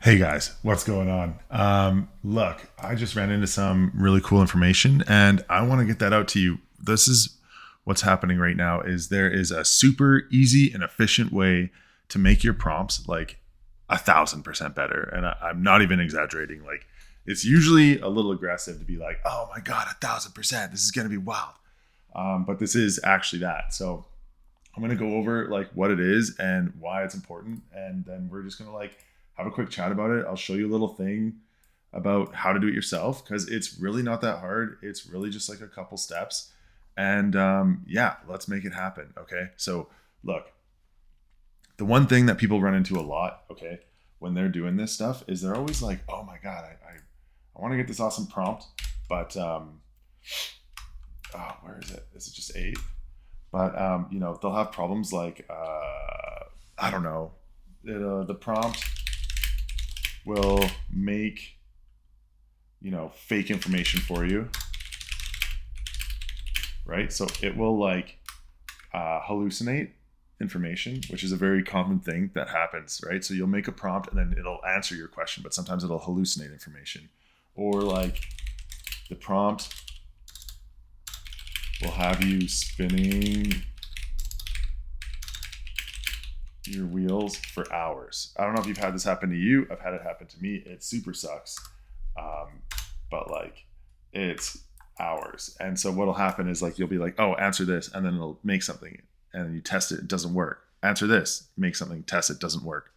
Hey guys, what's going on? Look, I just ran into some really cool information and I want to get that out to you. This is what's happening right now is there is a super easy and efficient way to make your prompts like 1,000% better. And I'm not even exaggerating. Like it's usually a little aggressive to be like, oh my God, 1,000%, this is going to be wild. But this is actually that. So I'm going to go over like what it is and why it's important. And then we're just going to like have a quick chat about it. I'll show you a little thing about how to do it yourself because it's really not that hard. It's really just like a couple steps. And yeah, let's make it happen. Okay. So look, the one thing that people run into a lot, okay, when they're doing this stuff is they're always like, oh my God, I want to get this awesome prompt, but oh, where is it? Is it just eight? But they'll have problems like I don't know, the prompt will make fake information for you, right? So it will like hallucinate information, which is a very common thing that happens, right? So you'll make a prompt and then it'll answer your question, but sometimes it'll hallucinate information. Or like the prompt will have you spinning your wheels for hours. I don't know if you've had this happen to you. I've had it happen to me. It super sucks. But like it's hours. And so what'll happen is like, you'll be like, oh, answer this. And then it'll make something and then you test it. It doesn't work. Answer this, make something, test it, doesn't work.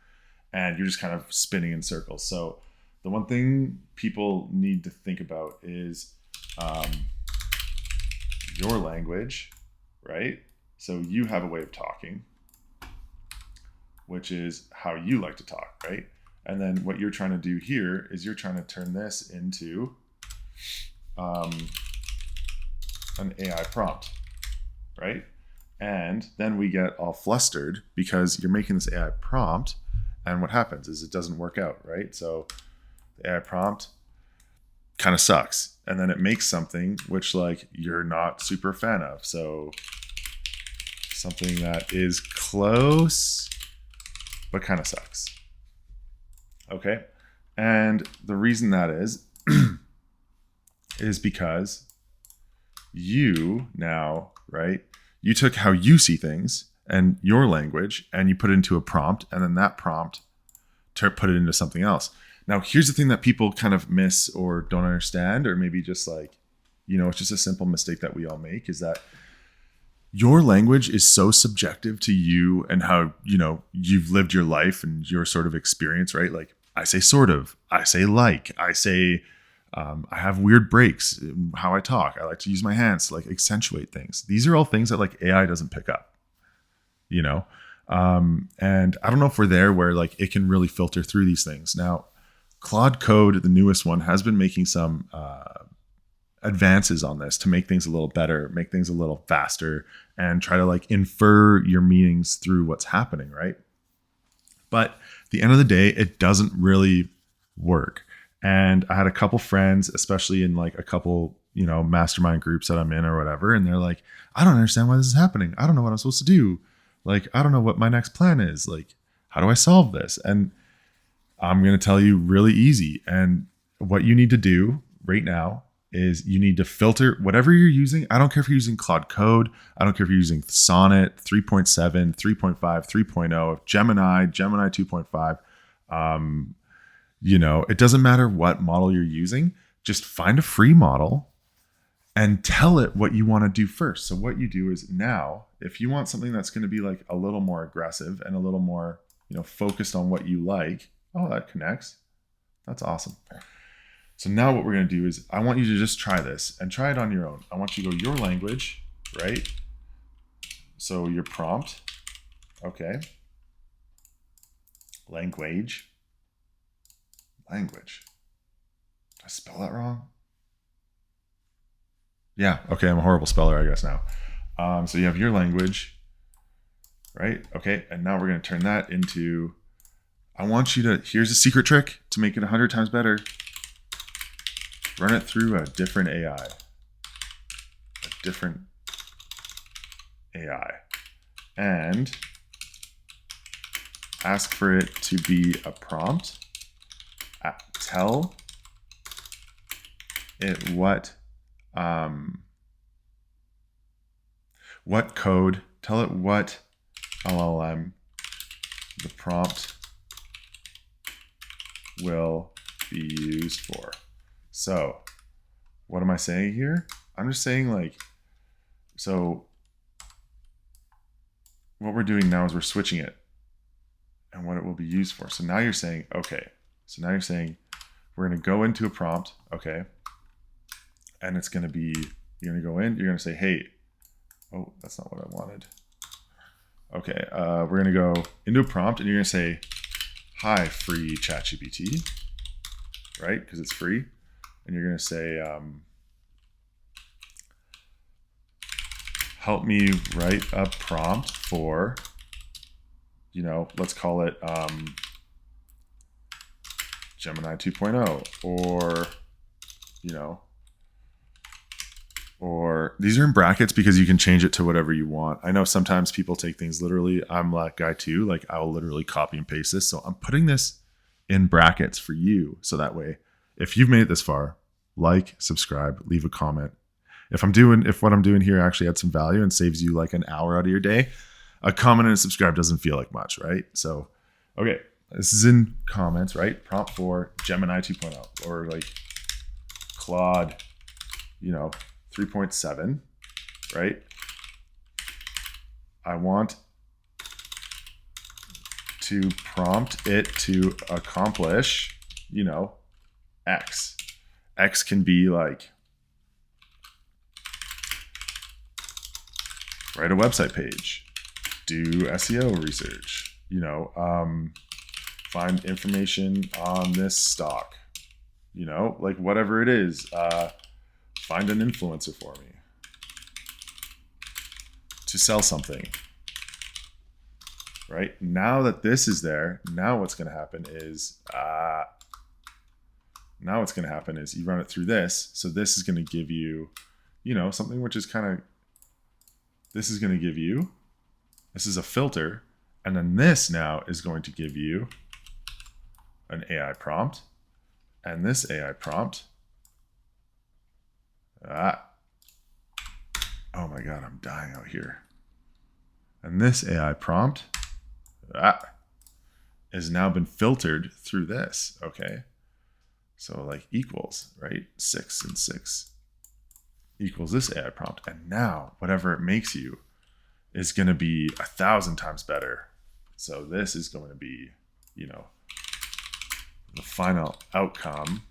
And you're just kind of spinning in circles. So the one thing people need to think about is your language, right? So you have a way of talking, which is how you like to talk, right? And then what you're trying to do here is you're trying to turn this into an AI prompt, right? And then we get all flustered because you're making this AI prompt, and what happens is it doesn't work out, right? So the AI prompt kind of sucks, and then it makes something which like you're not super fan of. So something that is close but kind of sucks. Okay. And the reason that is is because you now, right? You took how you see things and your language and you put it into a prompt, and then that prompt put it into something else. Now, here's the thing that people kind of miss or don't understand, or maybe just like, it's just a simple mistake that we all make, is that your language is so subjective to you and how, you've lived your life and your sort of experience, right? Like I say sort of, I say like, I say, I have weird breaks in how I talk. I like to use my hands to like accentuate things. These are all things that like AI doesn't pick up, and I don't know if we're there where like it can really filter through these things. Now, Claude Code, the newest one, has been making some advances on this to make things a little better, make things a little faster, and try to like infer your meanings through what's happening, right? But at the end of the day, it doesn't really work. And I had a couple friends, especially in like a couple, mastermind groups that I'm in or whatever, and they're like, I don't understand why this is happening. I don't know what I'm supposed to do. Like, I don't know what my next plan is. Like, how do I solve this? And I'm going to tell you really easy. And what you need to do right now is you need to filter whatever you're using. I don't care if you're using Claude Code. I don't care if you're using Sonnet 3.7, 3.5, 3.0, Gemini 2.5. It doesn't matter what model you're using. Just find a free model and tell it what you want to do first. So what you do is now, if you want something that's going to be like a little more aggressive and a little more, focused on what you like. Oh, that connects. That's awesome. So now what we're going to do is I want you to just try this and try it on your own. I want you to go your language, right? So your prompt. Okay. Language. Did I spell that wrong? Yeah. Okay. I'm a horrible speller, I guess now. So you have your language, right? Okay. And now we're going to turn that into, I want you to, here's a secret trick to make it 100 times better. Run it through a different AI. And ask for it to be a prompt tell it what code, tell it what LLM the prompt will be used for. So what am I saying here? I'm just saying, like, so what we're doing now is we're switching it and what it will be used for. So now you're saying, okay, so now you're saying we're going to go into a prompt, okay, and it's going to be, you're going to go in, you're going to say, hey, oh, that's not what I wanted. Okay, we're going to go into a prompt and you're going to say, hi, free ChatGPT, right? Because it's free. And you're going to say, help me write a prompt for, you know, let's call it Gemini 2.0, or, you know, or these are in brackets because you can change it to whatever you want. I know sometimes people take things literally. I'm that guy too. Like, I'll literally copy and paste this. So I'm putting this in brackets for you. So that way, if you've made it this far, like, subscribe, leave a comment. If what I'm doing here actually adds some value and saves you like an hour out of your day, a comment and a subscribe doesn't feel like much, right? So, okay, this is in comments, right? Prompt for Gemini 2.0 or like Claude, you know, 3.7, right? I want to prompt it to accomplish, you know, X. X can be like, write a website page, do SEO research, you know, find information on this stock, you know, like whatever it is, find an influencer for me to sell something, right? Now that this is there, now what's going to happen is, you run it through this. So this is going to give you, you know, something which is kind of, this is going to give you, this is a filter. And then this now is going to give you an AI prompt. And this AI prompt, oh my God, I'm dying out here. And this AI prompt has now been filtered through this, okay? So like equals, right? 6 and 6 equals this AI prompt. And now whatever it makes you is going to be 1,000 times better. So this is going to be, you know, the final outcome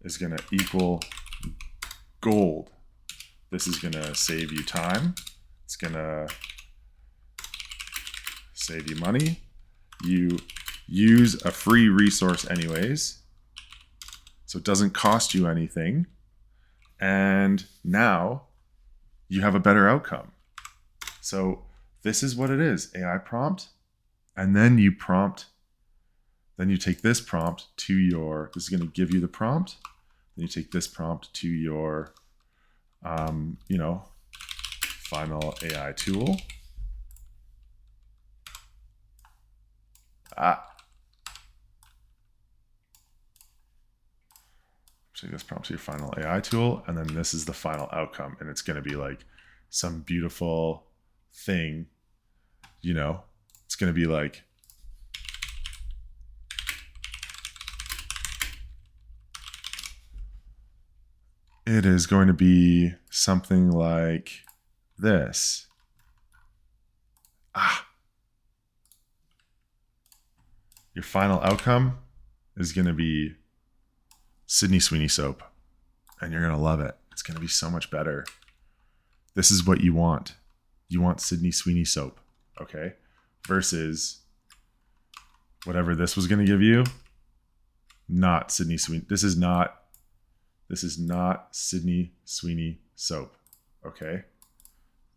is going to equal gold. This is going to save you time. It's going to save you money. You use a free resource anyways, so it doesn't cost you anything. And now you have a better outcome. So this is what it is, AI prompt. And then you take this prompt to your, this is going to give you the prompt. Then you take this prompt to your, you know, final AI tool. Take this prompt to your final AI tool, and then this is the final outcome. And it's going to be like some beautiful thing, you know, it's going to be like, it is going to be something like this. Your final outcome is going to be Sydney Sweeney soap, and you're going to love it. It's going to be so much better. This is what you want. You want Sydney Sweeney soap, okay? Versus whatever this was going to give you, not Sydney Sweeney. This is not Sydney Sweeney soap, okay?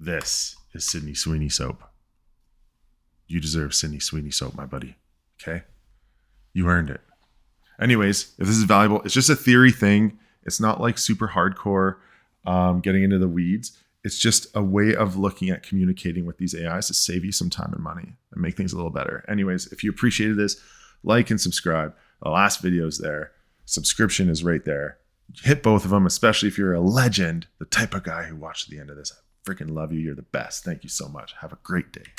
This is Sydney Sweeney soap. You deserve Sydney Sweeney soap, my buddy, okay? You earned it. Anyways, if this is valuable, it's just a theory thing. It's not like super hardcore getting into the weeds. it's just a way of looking at communicating with these AIs to save you some time and money and make things a little better. Anyways, if you appreciated this, like and subscribe. The last video is there. Subscription is right there. Hit both of them, especially if you're a legend, the type of guy who watched the end of this. I freaking love you. You're the best. Thank you so much. Have a great day.